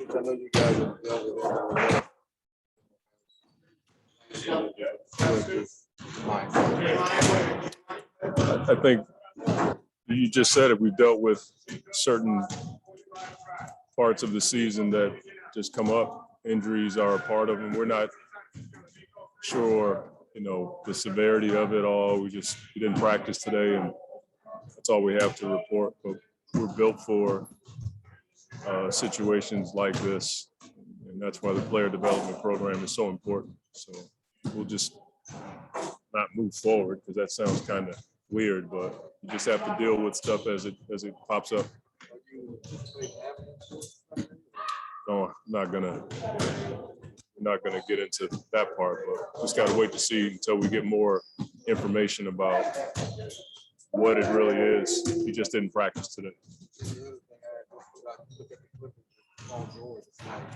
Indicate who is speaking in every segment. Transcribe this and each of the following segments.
Speaker 1: I know you guys are I think you just said it. We've dealt with certain parts of the season that just come up. Injuries are a part of them. We're not sure, the severity of it all. We didn't practice today, and that's all we have to report. But we're built for situations like this, and that's why the player development program is so important. So we'll just not move forward because that sounds kind of weird, but you just have to deal with stuff as it pops up. No, I'm not gonna get into that part, but just gotta wait to see until we get more information about what it really is. You just didn't practice today.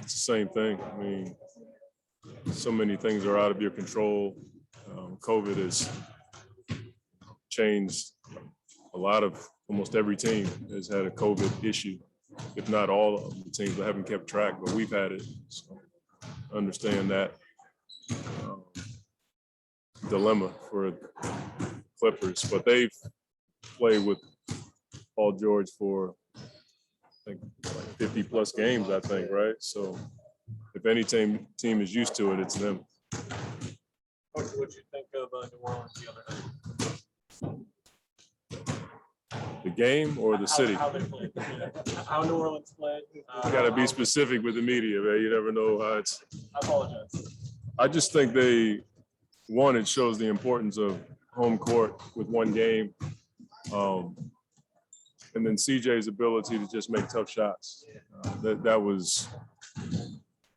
Speaker 1: It's the same thing. I mean, so many things are out of your control. COVID has changed a lot of, almost every team has had a COVID issue, if not all of the teams. I haven't kept track, but we've had it. So I understand that dilemma for Clippers, but they've played with Paul George for, I think, like 50 plus games, I think, right? So if any team is used to it, it's them.
Speaker 2: What did you think of New Orleans the other night?
Speaker 1: The game or the city?
Speaker 2: How they played. How New Orleans played.
Speaker 1: You got to be specific with the media, man. You never know how it's.
Speaker 2: I apologize.
Speaker 1: I just think it shows the importance of home court with one game. And then CJ's ability to just make tough shots. That was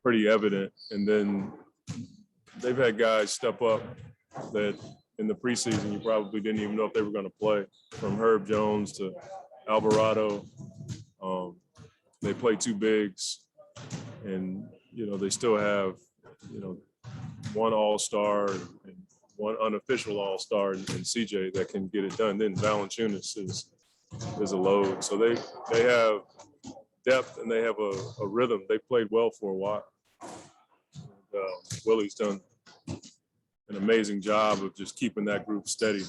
Speaker 1: pretty evident. And then they've had guys step up that in the preseason you probably didn't even know if they were going to play, from Herb Jones to Alvarado. They play two bigs, and they still have one all-star and one unofficial all-star in CJ that can get it done. Then Valanciunas is a load. So they have depth and they have a rhythm. They played well for a while. Willie's done an amazing job of just keeping that group steady.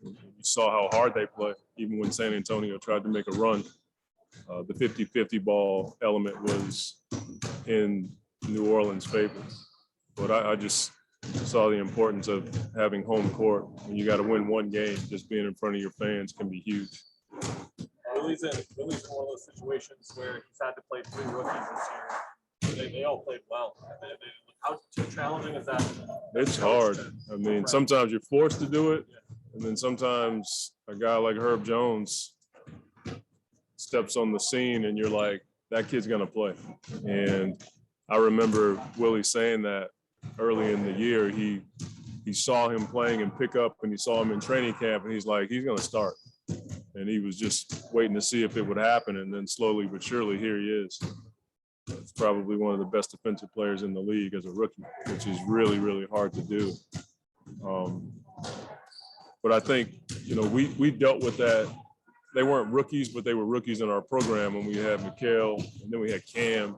Speaker 1: You saw how hard they play, even when San Antonio tried to make a run. The 50-50 ball element was in New Orleans' favor. But I just saw the importance of having home court. When you got to win one game, just being in front of your fans can be huge.
Speaker 2: Willie's in one of those situations where he's had to play 3 rookies this year. They all played well. How challenging is that?
Speaker 1: It's hard. I mean, sometimes you're forced to do it, and then sometimes a guy like Herb Jones steps on the scene and you're like, that kid's gonna play. And I remember Willie saying that early in the year. He saw him playing in pickup and he saw him in training camp, and he's like, he's gonna start. And he was just waiting to see if it would happen, and then slowly but surely here he is. He's probably one of the best defensive players in the league as a rookie, which is really, really hard to do. But I think, we dealt with that. They weren't rookies, but they were rookies in our program when we had Mikal, and then we had Cam.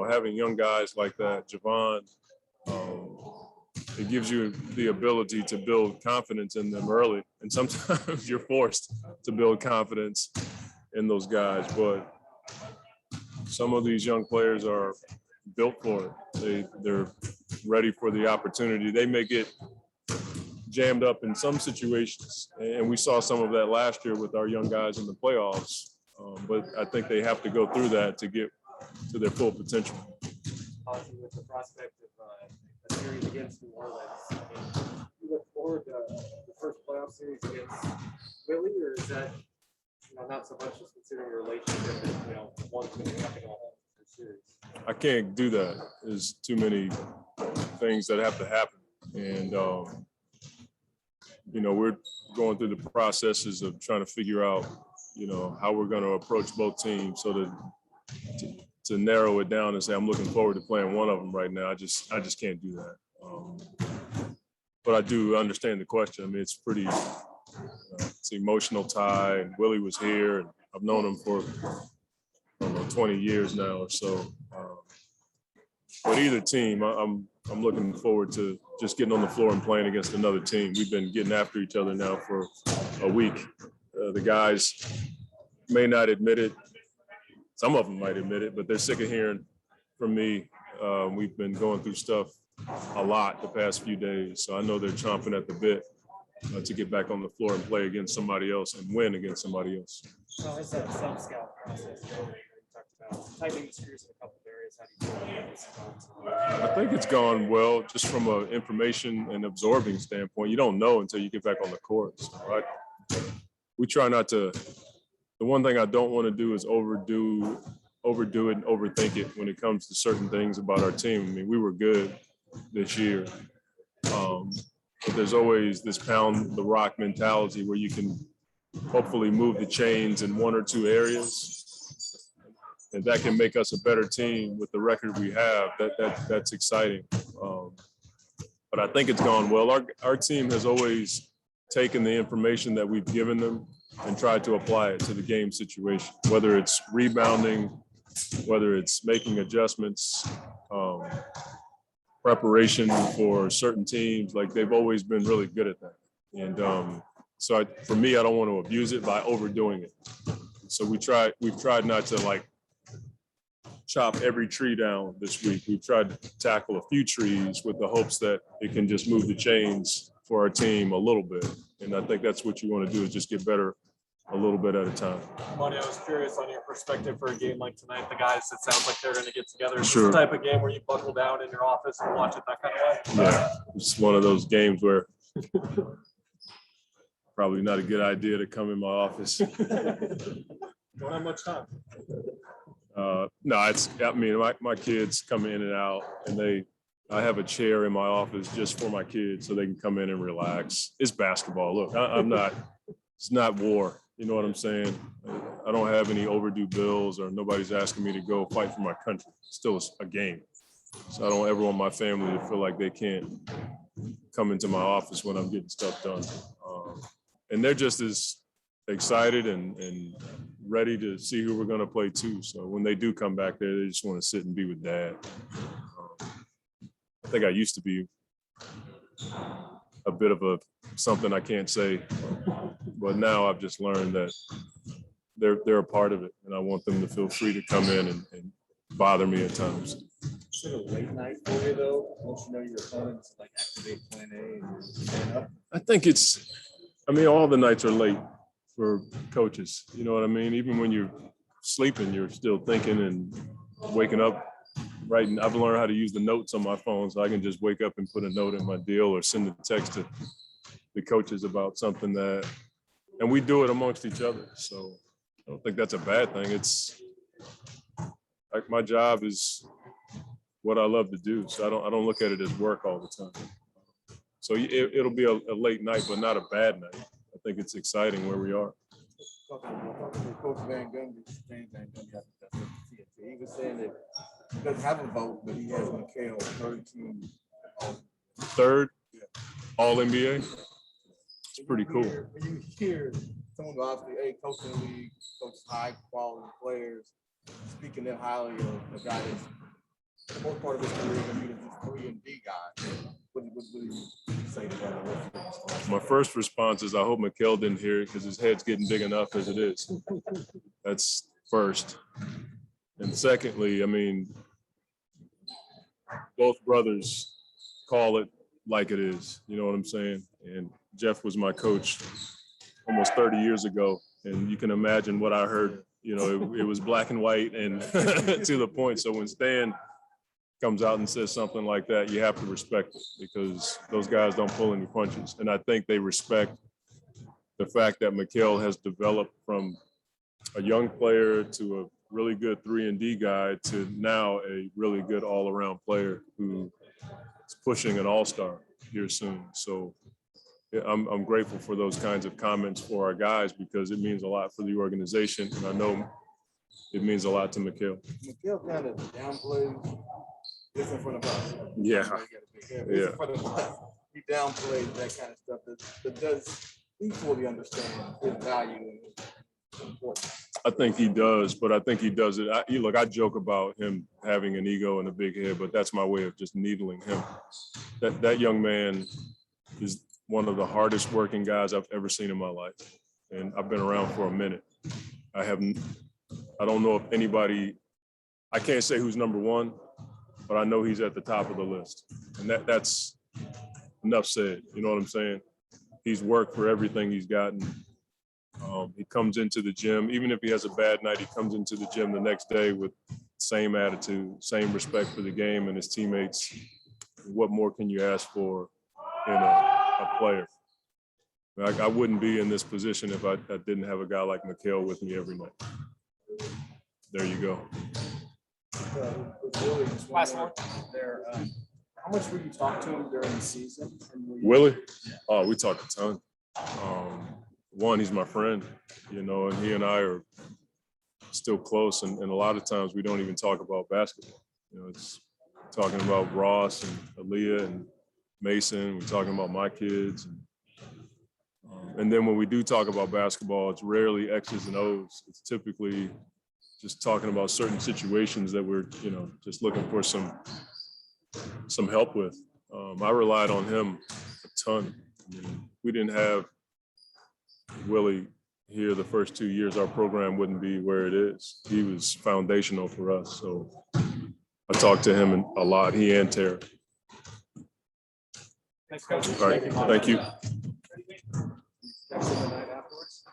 Speaker 1: Having young guys like that, Javon, it gives you the ability to build confidence in them early. And sometimes you're forced to build confidence in those guys. But some of these young players are built for it. They're ready for the opportunity. They may get jammed up in some situations, and we saw some of that last year with our young guys in the playoffs. But I think they have to go through that to get to their full potential.
Speaker 3: With the prospect of a series against New Orleans, you look forward to the first playoff series against Willie, or is that not so much as considering your relationship that one's going to be coming home for the series?
Speaker 1: I can't do that. There's too many things that have to happen, and we're going through the processes of trying to figure out how we're going to approach both teams, so that to narrow it down and say I'm looking forward to playing one of them right now. I just can't do that. But I do understand the question. I mean, it's pretty it's an emotional tie, and Willie was here, and I've known him for don't know, 20 years now or so. But either team, I'm looking forward to just getting on the floor and playing against another team. We've been getting after each other now for a week. The guys may not admit it. Some of them might admit it, but they're sick of hearing from me. We've been going through stuff a lot the past few days, so I know they're chomping at the bit to get back on the floor and play against somebody else and win against somebody else.
Speaker 3: How is that sub-scout process going? You talked about tightening the screws in a couple of areas. How do you feel about this?
Speaker 1: I think it's gone well, just from an information and absorbing standpoint. You don't know until you get back on the court. So we try not to. The one thing I don't want to do is overdo it and overthink it when it comes to certain things about our team. I mean, we were good this year, but there's always this pound the rock mentality where you can hopefully move the chains in one or two areas, and that can make us a better team with the record we have. That's exciting. But I think it's gone well. Our team has always taken the information that we've given them and tried to apply it to the game situation, whether it's rebounding, whether it's making adjustments, preparation for certain teams. Like, they've always been really good at that. And for me, I don't want to abuse it by overdoing it. So we've tried not to like chop every tree down this week. We've tried to tackle a few trees with the hopes that it can just move the chains for our team a little bit. And I think that's what you want to do, is just get better a little bit at a time.
Speaker 2: Monty, I was curious on your perspective for a game like tonight. The guys, it sounds like they're going to get together. Is
Speaker 1: Sure.
Speaker 2: this the type of game where you buckle down in your office and watch it that kind of way?
Speaker 1: Yeah, it's one of those games where probably not a good idea to come in my office.
Speaker 2: Don't have much time.
Speaker 1: No, my kids come in and out, and I have a chair in my office just for my kids so they can come in and relax. It's basketball. Look, it's not war. You know what I'm saying? I don't have any overdue bills, or nobody's asking me to go fight for my country. It's still a game. So I don't ever want my family to feel like they can't come into my office when I'm getting stuff done. And they're just as excited and ready to see who we're going to play too. So when they do come back there, they just want to sit and be with Dad. I think I used to be a bit of something I can't say, but now I've just learned that they're a part of it, and I want them to feel free to come in and bother me at times.
Speaker 4: Is it a late night for you though? Once you know your opponents, like activate plan A and stand up?
Speaker 1: I think all the nights are late for coaches. You know what I mean? Even when you're sleeping, you're still thinking and waking up. Right, and I've learned how to use the notes on my phone, so I can just wake up and put a note in my deal or send a text to the coaches about something and we do it amongst each other. So I don't think that's a bad thing. It's like my job is what I love to do, so I don't look at it as work all the time. So it'll be a late night, but not a bad night. I think it's exciting where we are.
Speaker 4: Talking to Coach Van Gundy, James Van Gundy, he was saying that he doesn't have a vote, but he has McHale, third team.
Speaker 1: Third, all NBA. It's pretty cool.
Speaker 4: When you hear someone obviously, hey, coach in the league, coach high quality players, speaking that highly of a guy that's the most part of his career going to be this 3-and-D guy. What do you say to that?
Speaker 1: My first response is I hope McHale didn't hear it, because his head's getting big enough as it is. That's first. And secondly, I mean, both brothers call it like it is. You know what I'm saying? And Jeff was my coach almost 30 years ago. And you can imagine what I heard. You know, it was black and white and to the point. So when Stan comes out and says something like that, you have to respect it, because those guys don't pull any punches. And I think they respect the fact that McHale has developed from a young player to a really good 3-and-D guy to now a really good all-around player who is pushing an all-star here soon. So yeah, I'm grateful for those kinds of comments for our guys, because it means a lot for the organization, and I know it means a lot to McHale.
Speaker 4: McHale kind of downplays this in front of us.
Speaker 1: Yeah.
Speaker 4: Yeah. He downplays that kind of stuff. That does he fully understand his value and his importance.
Speaker 1: I think he does, but I think he does it. Look, I joke about him having an ego and a big head, but that's my way of just needling him. That young man is one of the hardest working guys I've ever seen in my life. And I've been around for a minute. I don't know if anybody, I can't say who's number one, but I know he's at the top of the list. And that's enough said. You know what I'm saying? He's worked for everything he's gotten. He comes into the gym, even if he has a bad night, he comes into the gym the next day with same attitude, same respect for the game and his teammates. What more can you ask for in a player? I wouldn't be in this position if I didn't have a guy like Mikhail with me every night. There you go.
Speaker 5: With Willie, just one more there. How much would you talk to him during the season?
Speaker 1: Willie? Oh, we talk a ton. One, he's my friend, you know, and he and I are still close. And a lot of times we don't even talk about basketball. You know, it's talking about Ross and Aaliyah and Mason. We're talking about my kids. And then when we do talk about basketball, it's rarely X's and O's. It's typically just talking about certain situations that we're, you know, just looking for some help with. I relied on him a ton. I mean, we didn't have Willie here the first 2 years, our program wouldn't be where it is. He was foundational for us. So I talked to him a lot, he and Tara.
Speaker 2: Thanks, Coach.
Speaker 1: All right, thank you.
Speaker 3: Text him the night afterwards.